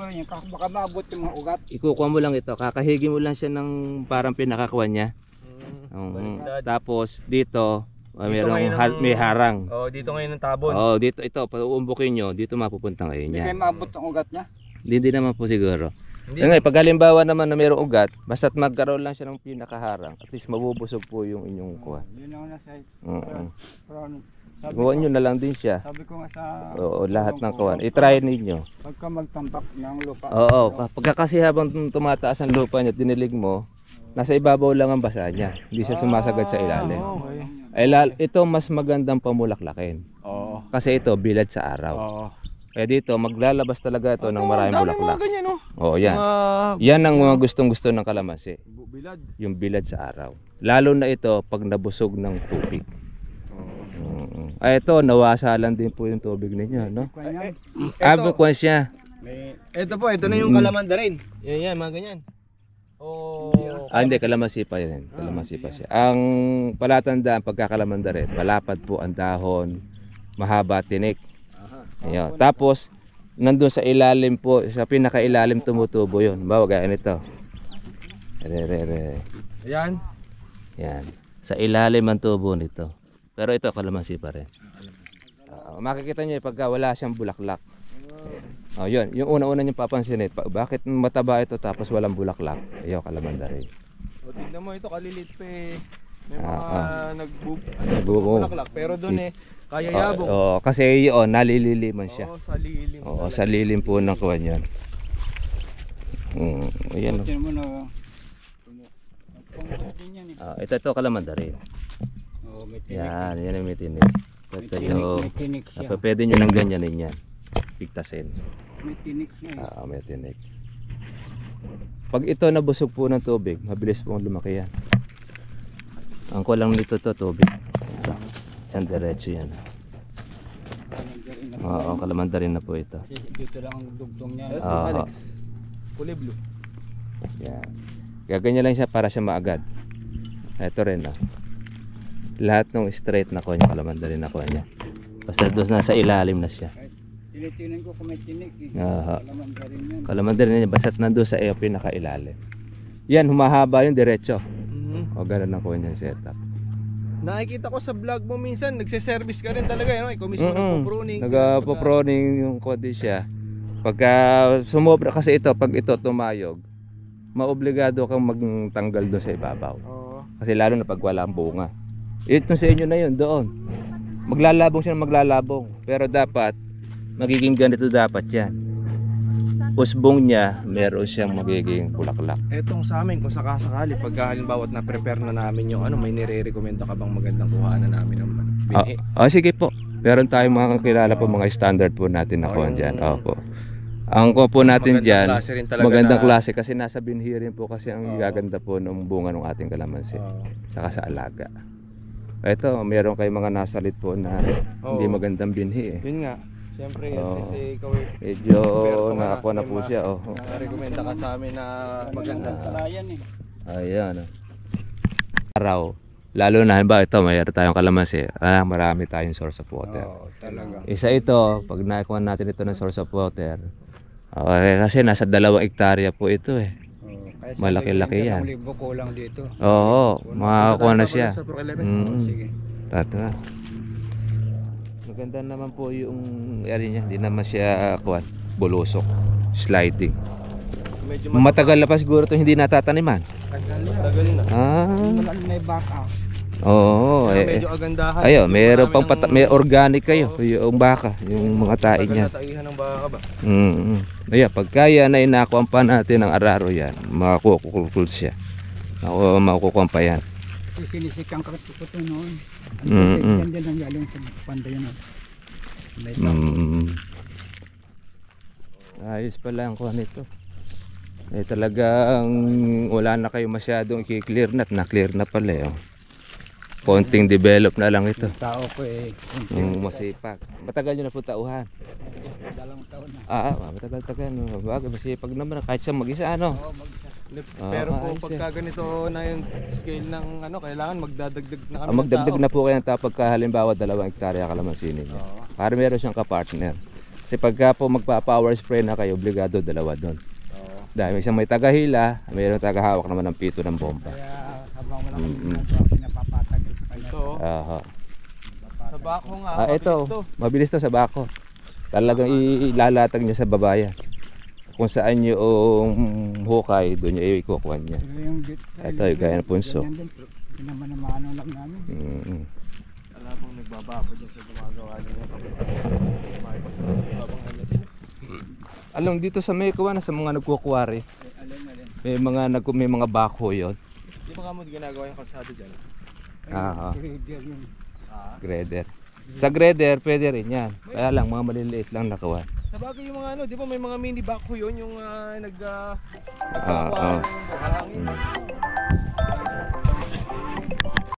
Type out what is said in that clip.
rin yan, baka maabot yung mga ugat. Ikukuha mo lang ito, kakahigi mo lang siya ng parang pinakakuha niya. Tapos dito, may harang. Oh, dito ngayon ng tabon. Oh, dito ito, pag uumbukin nyo, dito mapupunta ngayon Hindi yan. kayo maabot ang ugat niya. Hindi naman po siguro. Ngayon, pag halimbawa naman na mayroong ugat, basta't magkaroon lang siya ng pinakaharang, at least mabubusog po yung inyong kuha. Yun ang nasa Gawa nyo na lang din siya. sabi ko nga sa Oo, lahat ng kuwan. I-try ninyo. pagka magtampak ng lupa. Oo, pagka kasi habang tumataas ang lupa niya, dinilig mo, nasa ibabaw lang ang basa niya. Hindi siya sumasagad sa ilalim. Ito mas magandang pamulaklakin. Oo. Kasi ito, bilad sa araw. Oo. Kaya dito, maglalabas talaga ito ng maraming bulaklak. Ganyan, oh. Oo, yan. Yan ang mga gustong-gusto ng kalamansi. Bilad. Yung bilad sa araw. Lalo na ito pag nabusog ng tubig. Ay, ito, nawasalan din po yung tubig ninyo, no? Kuwan siya. Ito po, ito na yung kalamanda rin. Yan, mga ganyan. Oh. Hindi, kalamansi pa yan. Kalamansi pa siya. Ang palatandaan, pagkakalamanda rin, malapad po ang dahon, mahaba tinik. Ayun. Tapos, nandun sa ilalim po, sa pinakailalim tumutubo yun. Bawa, gaya nito. Ayan. Yan. Sa ilalim ang tubo nito. Pero ito, kalamansi pa rin. Makikita nyo pagka wala siyang bulaklak. Oh, yun. Yung una-una nyo papansinin, bakit mataba ito tapos walang bulaklak? Ayaw, kalamanda rin. O, tignan mo ito, kalilit pa eh. May mga nagbubulaklak. Pero doon kaya yabong. Oo, kasi yun, nalililiman siya. Oo, sa lilim. Oo, sa lilim po ng kuwan yan. Ayan. Ito kalamanda rin. Yan, yan ang may tinik. Ito yung, pwede nyo nang ganyanin yan. Pigtasin. May tinik siya. May tinik. Pag ito nabusog po ng tubig, mabilis pong lumaki yan. Ang kulang nito to tubig. Isang diretso yan. Oo, kalamanda rin na po ito. Dito lang ang dugtong niya. Alex. Kulay blue. Yan. Gaganyan lang siya para siya maagad. Ito rin lahat ng straight na kuha niya, kalamanda rin na kuha niya. Basta doon nasa ilalim na siya. Tinitingnan ko kung may tinik eh. Kalamanda rin yan. Kalamanda rin yan, basta't nandun sa pinakailalim. Yan, humahaba yung diretso. O ganun ang kuha niya setup. Nakikita ko sa vlog mo minsan, nagse-service ka rin talaga, no? Ikaw mismo nagpo-pruning. Nagpo-pruning yung kundi siya. Pagka sumobra kasi ito, pag ito tumayog, maobligado kang magtanggal doon sa ibabaw. Kasi lalo na pag wala ang bunga. Ito sa inyo na yun, doon. Maglalabong siya ng maglalabong. Pero dapat, magiging ganito dapat yan. Usbong niya, meron siyang magiging bulaklak. Etong sa amin, kung sakasakali, pagka halimbawa na prepare na namin yung may nire-recommenda ka bang magandang kuhaan na namin ng binhi? Sige po. Meron tayong mga kilala po, mga standard po natin na kuhaan dyan. Opo. Ang kuha po natin dyan, magandang klase kasi nasa binhi rin po kasi ang gaganda po ng bunga ng ating kalamansi. Saka sa alaga. Ito, meron kayong mga nasalit po na hindi magandang binhi eh. Yun nga. Siyempre, kasi ikaw medyo nakakuha na po siya. Nakarekomenda ka sa amin na magandang kalayan eh. Ayan. Araw. Lalo na, halimbawa ito, mayroon tayong kalamansi. Marami tayong source of water. Isa ito, pag nakuha natin ito ng source of water, kasi nasa 2 hektarya po ito eh. Malaki-laki yan. Kulang dito. Oo, makakuha na siya. Sige. Tata. Maganda naman po yung area niya. Hindi naman siya bulusok. Sliding. Matagal na pa siguro ito hindi natataniman. Tagal na. May baka. Oo. Medyo agandahan. Ayun, mayroon pang may organic kayo. Yung baka, yung mga tain niya. Taihan ng baka ba? Ayan, pagkaya na inakuha pa natin ng araro yan, makakukul siya. Makukuha pa yan. Sinisikan ka ito noon. Yan din ang galing sa panday na. Ayos pala ang kuha nito. Talagang wala na kayo masyadong i-clear na-clear na pala eh. Konting develop na lang ito. Tao ko masipag. Matagal nyo na po tauhan. 2 taon na. Matagal-tagal. Bagay, masipag naman kahit siya mag-isa ano. Pero po pagka ganito na yung scale ng kailangan magdadagdag na kami magdagdag na po kayo ng tapos halimbawa 2 hektarya kalamansi ninyo. Para meron siyang kapartner. Kasi pagka po magpa-power spray na kayo, obligado dalawa doon. Oo. Dahil isang may tagahila, mayroong tagahawak naman ng pito ng bomba. Kaya habang wala kang Mm-mm. ginagawa, pinapapatag sa kanya. Ito, oh. Aha. Sa bako nga. Ito, mabilis to. mabilis to sa bako. Talagang ilalatag niya sa babayan. Kung saan yung hukay, doon niya ikukuha niya. Pero yung bit, Ito, yung gaya ng punso. ganyan din. Hindi naman ang maano lang namin. Mm. Wala pong nagbababa dyan sa gumagawa niya. Habang ano sila. Alam dito sa Mekowa na sa mga nagkukuwari, Alin. may mga bako 'yon. Di ba nga mo ginagawa yung kalsado dyan? Ah, Grader yun. Grader. Sa grader pwede rin 'yan. Kaya lang mga maliliit lang nakawan. Sa bagay yung mga ano, di ba may mga mini backhoe yun, yung Ah, nagkakakuha ng